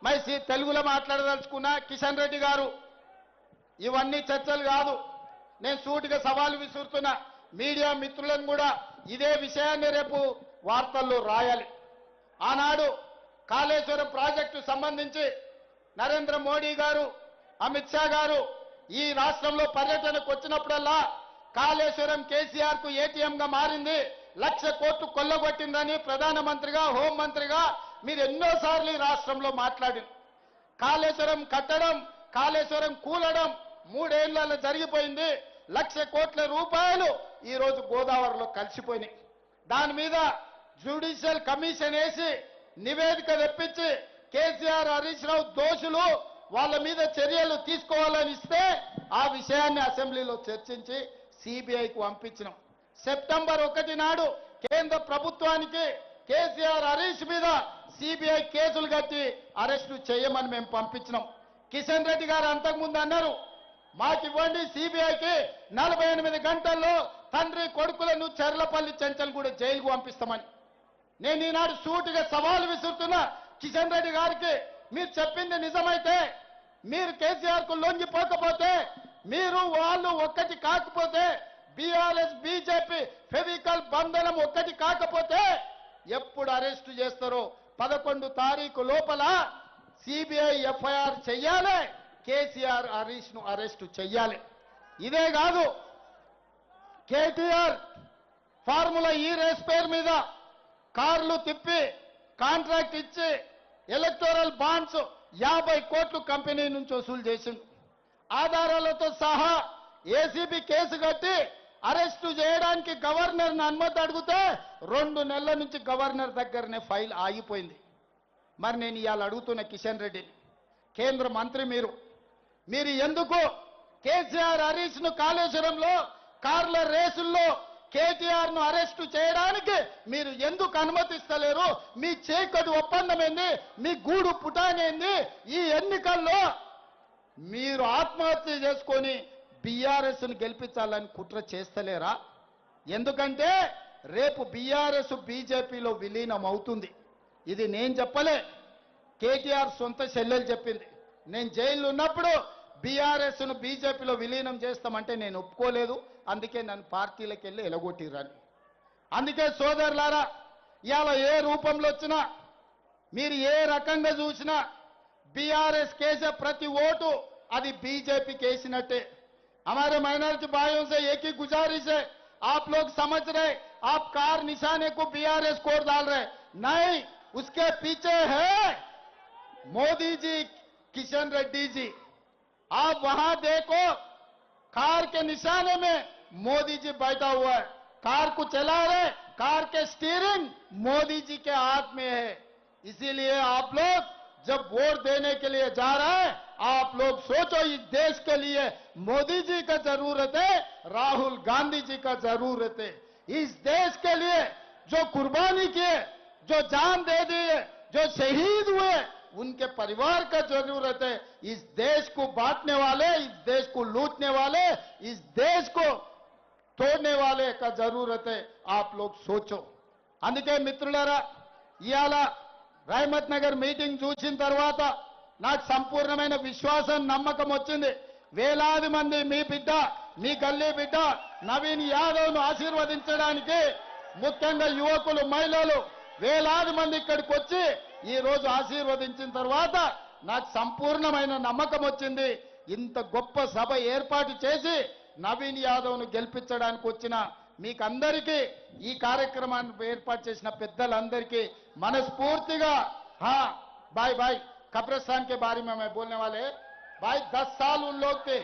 మరి తెలుగులో మాట్లాడదలుచుకున్న కిషన్ రెడ్డి గారు ఇవన్నీ చర్చలు కాదు. నేను సూటిగా సవాలు విసురుతున్నా. మీడియా మిత్రులను కూడా ఇదే విషయాన్ని రేపు వార్తల్లో రాయాలి. ఆనాడు కాళేశ్వరం ప్రాజెక్టు సంబంధించి నరేంద్ర మోడీ గారు, అమిత్ షా గారు ఈ రాష్ట్రంలో పర్యటనకు వచ్చినప్పుడల్లా కాళేశ్వరం కేసీఆర్ కు ఏటీఎంగా మారింది, 1,00,000 కోట్లు కొల్లగొట్టిందని ప్రధానమంత్రిగా, హోంమంత్రిగా మీరు ఎన్నోసార్లు ఈ రాష్ట్రంలో మాట్లాడింది. కాళేశ్వరం కట్టడం, కాళేశ్వరం కూలడం 3 ఏళ్లలో జరిగిపోయింది. 1,00,000 కోట్ల రూపాయలు ఈ రోజు గోదావరిలో కలిసిపోయినాయి. దాని మీద జ్యుడిషియల్ కమిషన్ వేసి నివేదిక తెప్పించి కేసీఆర్, హరీష్ రావు దోషులు, వాళ్ళ మీద చర్యలు తీసుకోవాలని ఇస్తే ఆ విషయాన్ని అసెంబ్లీలో చర్చించి సిబిఐకి పంపించినాం. సెప్టెంబర్ 1 నాడు కేంద్ర ప్రభుత్వానికి కేసీఆర్, హరీష్ మీద సిబిఐ కేసులు కట్టి అరెస్టు చేయమని మేము పంపించినాం. కిషన్ రెడ్డి గారు అంతకుముందు అన్నారు, మాకివ్వండి సిబిఐకి 48 గంటల్లో తండ్రి కొడుకులను చెర్లపల్లి చెంచల్గూడ జైలుకు పంపిస్తామని. నేను ఈనాడు సూటిగా సవాలు విసురుతున్నా కిషన్ రెడ్డి గారికి, మీరు చెప్పింది నిజమైతే, మీరు కేసీఆర్ కు లొంగిపోకపోతే, మీరు వాళ్ళు ఒక్కటి కాకపోతే, బీఆర్ఎస్ బీజేపీ ఫెవికల్ బంధనం ఒక్కటి కాకపోతే ఎప్పుడు అరెస్టు చేస్తారో 11 తారీఖు లోపల సిబిఐ ఎఫ్ఐఆర్ చెయ్యాలి, కేసీఆర్, హరీష్ ను అరెస్టు చెయ్యాలి. ఇదే కాదు, కేటీఆర్ ఫార్ములా ఈ రేస్ పేరు మీద కార్లు తిప్పి కాంట్రాక్ట్ ఇచ్చి ఎలక్టోరల్ బాండ్స్ 50 కోట్లు కంపెనీ నుంచి వసూలు చేసిండు. ఆధారాలతో సహా ఏసీబీ కేసు కట్టి అరెస్టు చేయడానికి గవర్నర్ని అనుమతి అడిగితే 2 నెలల నుంచి గవర్నర్ దగ్గరనే ఫైల్ ఆగిపోయింది. మరి నేను ఇవాళ అడుగుతున్న కిషన్ రెడ్డిని, కేంద్ర మంత్రి మీరు ఎందుకు కేసీఆర్, హరీష్ ను కాళేశ్వరంలో కార్ల రేసుల్లో కేటీఆర్ ను అరెస్టు చేయడానికి మీరు ఎందుకు అనుమతిస్తలేరు? మీ చీకటి ఒప్పందం ఏంది? మీ గూడు పుటానేంది? ఈ ఎన్నికల్లో మీరు ఆత్మహత్య చేసుకొని బీఆర్ఎస్ ను గెలిపించాలని కుట్ర చేస్తలేరా? ఎందుకంటే రేపు బీఆర్ఎస్ బీజేపీలో విలీనం అవుతుంది. ఇది నేను చెప్పలే, కేటీఆర్ సొంత చెల్లెలు చెప్పింది. నేను జైల్లో ఉన్నప్పుడు బీఆర్ఎస్ ను బీజేపీలో విలీనం చేస్తామంటే నేను ఒప్పుకోలేదు, అందుకే నన్ను పార్టీలకు వెళ్ళి ఎలగొట్టిరని. అందుకే సోదరులారా, ఇవాళ ఏ రూపంలో వచ్చినా, మీరు ఏ రకంగా చూసినా బీఆర్ఎస్ కేసే ప్రతి ఓటు అది बीजेपी केसिनट्टे। हमारे माइनॉरिटी भाइयों से एक ही गुजारिश है, आप लोग समझ रहे आप कार निशाने को बीआरएस कोड डाल रहे, नहीं, उसके पीछे है मोदी जी, किशन रेड्डी जी। आप वहां देखो, कार के निशाने में मोदी जी बैठा हुआ है, कार को चला रहे, कार के स्टीयरिंग मोदी जी के हाथ में है। इसीलिए आप लोग जब वोट देने के लिए जा रहे हैं, आप लोग सोचो इस देश के लिए मोदी जी का जरूरत है, राहुल गांधी जी का जरूरत है। इस देश के लिए जो कुर्बानी किए, जो जान दे दिए, जो शहीद हुए, उनके परिवार का जरूरत है। इस देश को बांटने वाले, इस देश को लूटने वाले, इस देश को तोड़ने वाले का जरूरत है। आप लोग सोचो। అందుకే మిత్రులారా, ఇయాల రహమత్ నగర్ మీటింగ్ చూసిన తర్వాత నాకు సంపూర్ణమైన విశ్వాసం, నమ్మకం వచ్చింది. వేలాది మంది మీ బిడ్డ, మీ గల్లీ బిడ్డ నవీన్ యాదవ్ను ఆశీర్వదించడానికి, ముఖ్యంగా యువకులు, మహిళలు వేలాది మంది ఇక్కడికి వచ్చి ఈ రోజు ఆశీర్వదించిన తర్వాత నాకు సంపూర్ణమైన నమ్మకం వచ్చింది. ఇంత గొప్ప సభ ఏర్పాటు చేసి నవీన్ యాదవ్ను గెలిపించడానికి వచ్చిన మీకందరికీ, ఈ కార్యక్రమాన్ని ఏర్పాటు చేసిన పెద్దలందరికీ మనస్ఫూర్తిగా भाई कब्रिस्तान के बारे में मैं बोलने वाले, भाई 10 साल उन लोग थे,